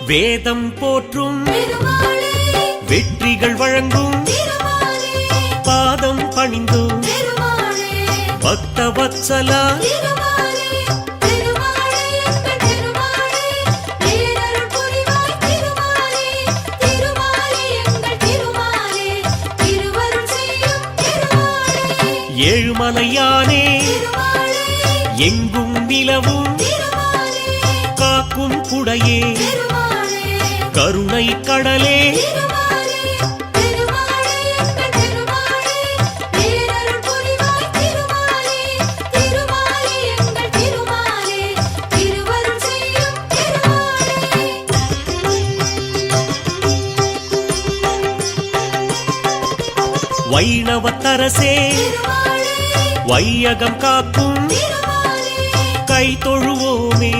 வேதம் போற்றும் வெற்றிகள் வழங்கும் பாதம் பணிந்தோம் பக்த வத்சலா ஏழுமலையானே எங்கும் நிலவும் காக்கும் குடையே கருணை கடலே வைணவத்தரசே வையகம் காக்கும் கை தொழுவோமே